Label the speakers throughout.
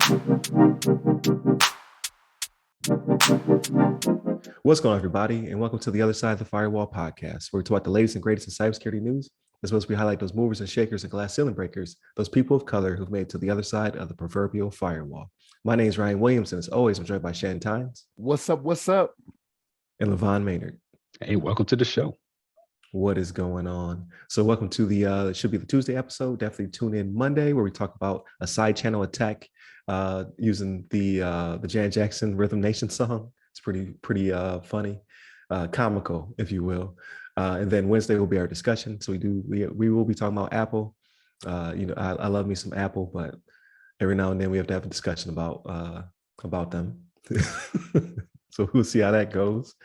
Speaker 1: What's going on, everybody, and welcome to the Other Side of the Firewall podcast, where we talk about the latest and greatest in cybersecurity news, as well as we highlight those movers and shakers and glass ceiling breakers, those people of color who've made it to the other side of the proverbial firewall. My name is Ryan Williams, and as always, I'm joined by Shannon Tynes.
Speaker 2: What's up? What's up?
Speaker 1: And LeVon Maynard.
Speaker 3: Hey, welcome to the show.
Speaker 1: What is going on? So welcome to the, it should be the Tuesday episode. Definitely tune in Monday, where we talk about a side channel attack using the Janet Jackson Rhythm Nation song. It's pretty funny, comical, if you will. And then Wednesday will be our discussion. So we will be talking about Apple. I love me some Apple, but every now and then we have to have a discussion about them. So we'll see how that goes.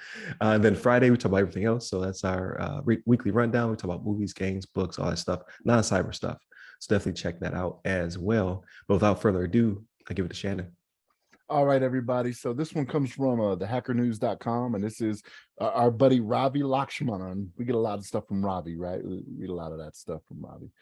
Speaker 1: And then Friday we talk about everything else. So that's our weekly rundown. We talk about movies, games, books, all that stuff, non-cyber stuff. So definitely check that out as well. But without further ado, I give it to Shannon.
Speaker 2: All right, everybody. So this one comes from thehackernews.com, and this is our buddy Ravi Lakshmanan. We get a lot of stuff from Ravi, right? We read a lot of that stuff from Ravi.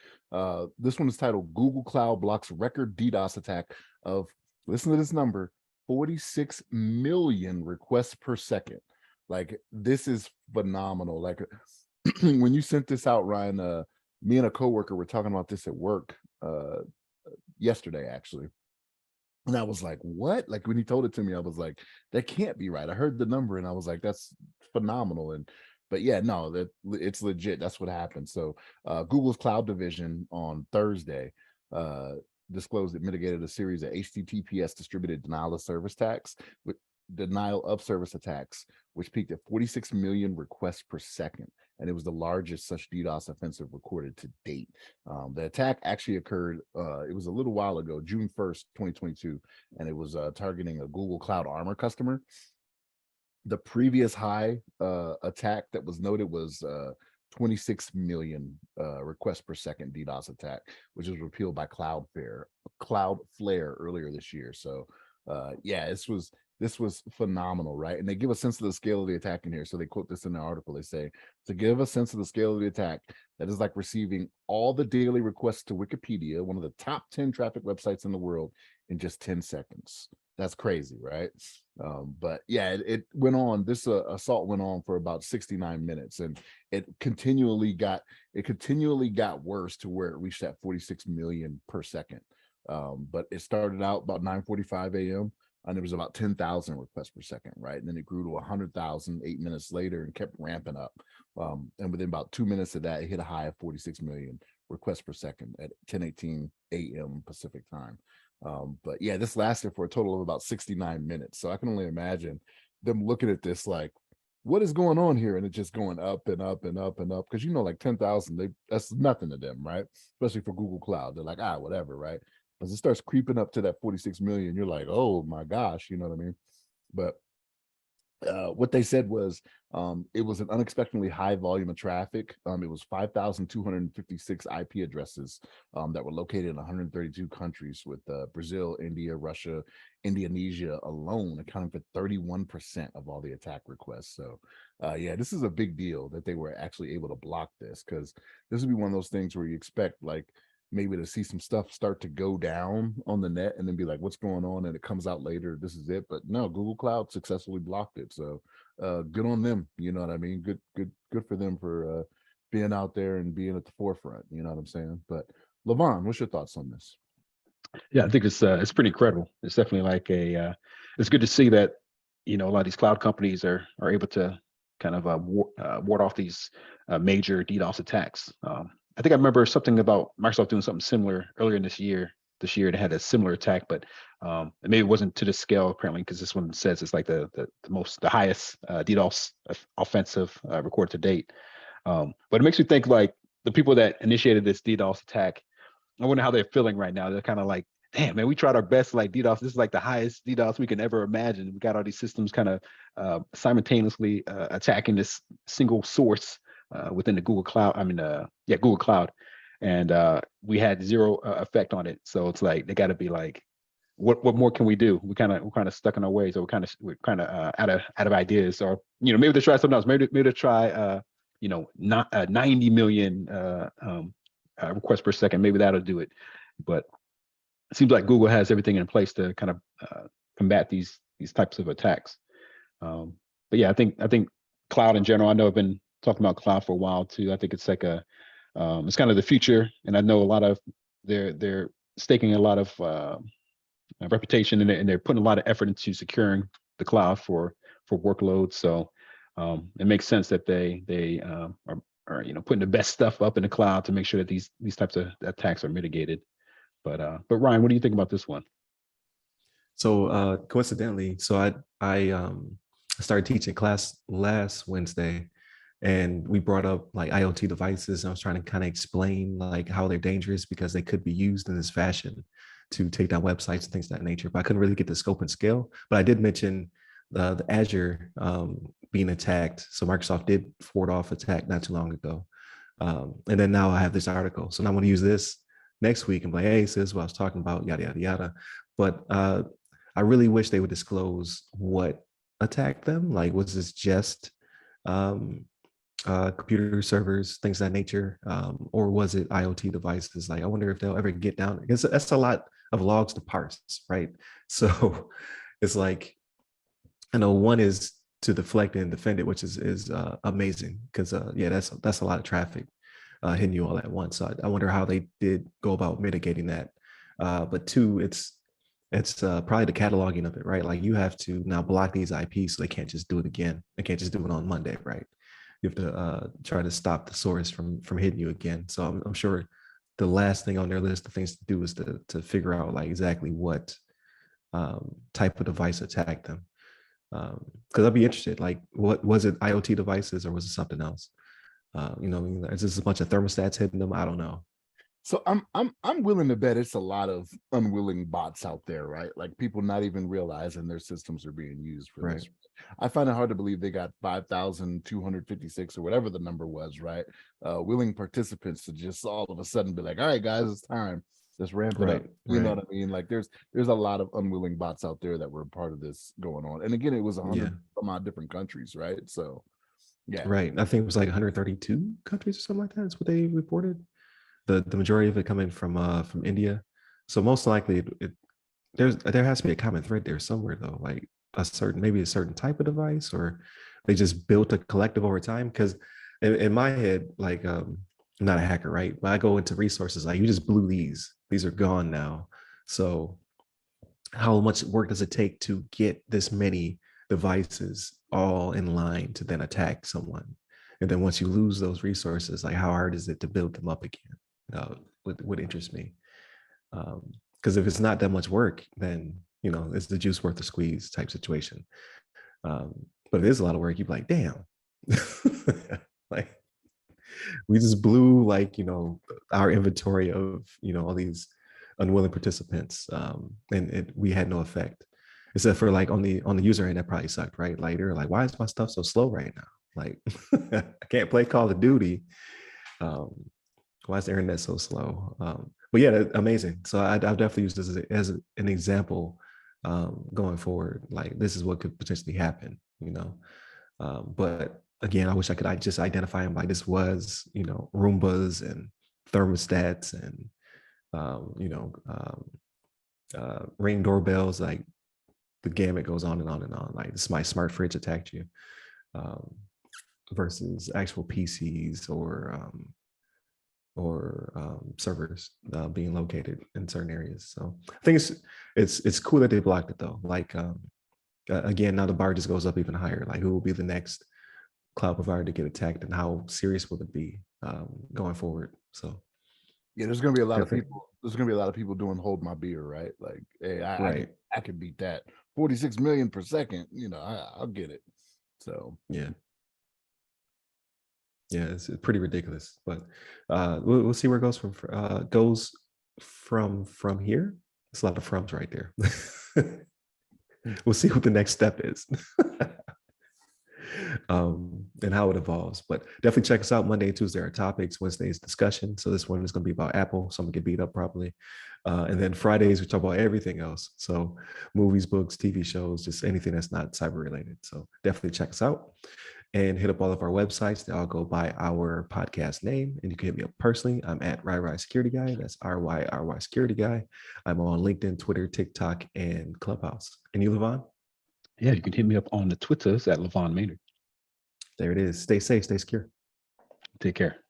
Speaker 2: This one is titled Google Cloud Blocks Record DDoS Attack of, listen to this number, 46 million requests per second. Like, this is phenomenal. Like, when you sent this out, Ryan, me and a coworker were talking about this at work yesterday, actually. And I was like, what? Like, when he told it to me, I was like, that can't be right. I heard the number and I was like, that's phenomenal. But yeah, no, that it's legit. That's what happened. So Google's cloud division on Thursday disclosed it mitigated a series of HTTPS distributed denial of service attacks, which peaked at 46 million requests per second. And it was the largest such DDoS offensive recorded to date. The attack actually occurred, it was a little while ago, June 1st, 2022, and it was targeting a Google Cloud Armor customer. The previous high attack that was noted was 26 million requests per second DDoS attack, which was repealed by Cloudflare earlier this year. So yeah, this was phenomenal, right? And they give a sense of the scale of the attack in here. So they quote this in the article. They say, to give a sense of the scale of the attack, that is like receiving all the daily requests to Wikipedia, one of the top 10 traffic websites in the world, in just 10 seconds. That's crazy, right? But yeah, it went on. This assault went on for about 69 minutes, and it continually got worse to where it reached that 46 million per second. But it started out about 9:45 a.m. and it was about 10,000 requests per second, right? And then it grew to 100,000 8 minutes later and kept ramping up. And within about 2 minutes of that, it hit a high of 46 million requests per second at 10:18 a.m. Pacific time. But yeah, this lasted for a total of about 69 minutes. So I can only imagine them looking at this like, what is going on here? And it's just going up and up and up and up. Because like 10,000, that's nothing to them, right? Especially for Google Cloud. They're like, whatever, right? As it starts creeping up to that 46 million, you're like, oh my gosh, you know what I mean? But what they said was it was an unexpectedly high volume of traffic. It was 5,256 IP addresses that were located in 132 countries, with Brazil, India, Russia, Indonesia alone accounting for 31% of all the attack requests. So yeah, this is a big deal that they were actually able to block this, because this would be one of those things where you expect like maybe to see some stuff start to go down on the net and then be like, what's going on? And it comes out later, this is it. But no, Google Cloud successfully blocked it. So good on them. You know what I mean? Good for them for being out there and being at the forefront. You know what I'm saying? But LeVon, what's your thoughts on this?
Speaker 3: Yeah, I think it's pretty incredible. It's definitely like it's good to see that, a lot of these cloud companies are able to kind of ward off these major DDoS attacks. I think I remember something about Microsoft doing something similar earlier in this year. It had a similar attack, but maybe it wasn't to this scale apparently, because this one says it's like the highest DDoS offensive recorded to date. But it makes me think like the people that initiated this DDoS attack, I wonder how they're feeling right now. They're kind of like, damn, man, we tried our best. Like DDoS, this is like the highest DDoS we can ever imagine. We got all these systems kind of simultaneously attacking this single source within the Google Cloud. Google Cloud, and we had zero effect on it. So it's like they got to be like, what more can we do? We're kind of stuck in our ways, or we're kind of out of ideas, or maybe they try something else. Maybe they try 90 million requests per second. Maybe that'll do it. But it seems like Google has everything in place to kind of combat these types of attacks. But yeah, I think cloud in general. I know I've been talking about cloud for a while too. I think it's like it's kind of the future, and I know a lot of they're staking a lot of reputation, and they're putting a lot of effort into securing the cloud for workloads. So it makes sense that they are putting the best stuff up in the cloud to make sure that these types of attacks are mitigated. But Ryan, what do you think about this one?
Speaker 1: So coincidentally, so I started teaching class last Wednesday, and we brought up like IoT devices. I was trying to kind of explain like how they're dangerous because they could be used in this fashion to take down websites and things of that nature. But I couldn't really get the scope and scale. But I did mention the Azure being attacked. So Microsoft did forward off attack not too long ago. And then now I have this article. So now I'm going to use this next week and be like, hey, so this is what I was talking about, yada, yada, yada. But I really wish they would disclose what attacked them. Like, was this just computer servers, things of that nature, or was it IoT devices? Like, I wonder if they'll ever get down, because that's a lot of logs to parse, right? So it's like, I know one is to deflect and defend it, which is amazing, because yeah, that's a lot of traffic hitting you all at once. So I wonder how they did go about mitigating that. But two, it's probably the cataloging of it, right? Like, you have to now block these IPs so they can't just do it again. They can't just do it on Monday, right? You have to try to stop the source from hitting you again. So I'm sure the last thing on their list of things to do is to figure out like exactly what type of device attacked them. Because I'd be interested, like, what was it, IoT devices, or was it something else? Is this a bunch of thermostats hitting them? I don't know.
Speaker 2: So I'm willing to bet it's a lot of unwilling bots out there, right? Like, people not even realizing their systems are being used for this. I find it hard to believe they got 5,256 or whatever the number was, right? Willing participants to just all of a sudden be like, all right, guys, it's time. Let's ramp it up. You know what I mean? Like, there's a lot of unwilling bots out there that were part of this going on. And again, it was 100 some odd different countries, right? So yeah.
Speaker 1: Right. I think it was like 132 countries or something like that. That's what they reported. The majority of it coming from India. So most likely there has to be a common thread there somewhere, though, like maybe a certain type of device, or they just built a collective over time. Because in my head, like, I'm not a hacker, right? But I go into resources like, you just blew these are gone now. So how much work does it take to get this many devices all in line to then attack someone? And then once you lose those resources, like, how hard is it to build them up again? Would interest me, because if it's not that much work, then it's the juice worth the squeeze type situation. But if it is a lot of work, you'd be like, damn, like, we just blew like our inventory of all these unwilling participants, and we had no effect, except for like on the user end. That probably sucked, right? Like, they're like, why is my stuff so slow right now? Like, I can't play Call of Duty. Why is the internet so slow? But yeah, amazing. So I'll definitely use this as an example going forward. Like, this is what could potentially happen, but again, I wish I could just identify them. Like, this was, Roombas and thermostats and, Ring doorbells. Like, the gamut goes on and on and on. Like, this my smart fridge attacked you, versus actual PCs or servers being located in certain areas. So I think it's cool that they blocked it, though. Like, again, now the bar just goes up even higher. Like, who will be the next cloud provider to get attacked, and how serious will it be going forward? So
Speaker 2: yeah, there's gonna be a lot of people. There's gonna be a lot of people doing "hold my beer," right? Like, hey, I can beat that 46 million per second. I'll get it. So
Speaker 1: yeah, it's pretty ridiculous. But we'll see where it goes from here. It's a lot of froms right there. We'll see what the next step is. And how it evolves. But definitely check us out. Monday and Tuesday are topics. Wednesday is discussion. So this one is going to be about Apple, so I'm gonna get beat up properly. And then Fridays we talk about everything else. So movies, books, TV shows, just anything that's not cyber related. So definitely check us out. and hit up all of our websites. They all go by our podcast name. And you can hit me up personally. I'm at RyRy Security Guy. That's RYRY Security Guy. I'm on LinkedIn, Twitter, TikTok, and Clubhouse. And you, LeVon?
Speaker 3: Yeah, you can hit me up on the Twitters at LeVon Maynard.
Speaker 1: There it is. Stay safe, stay secure.
Speaker 3: Take care.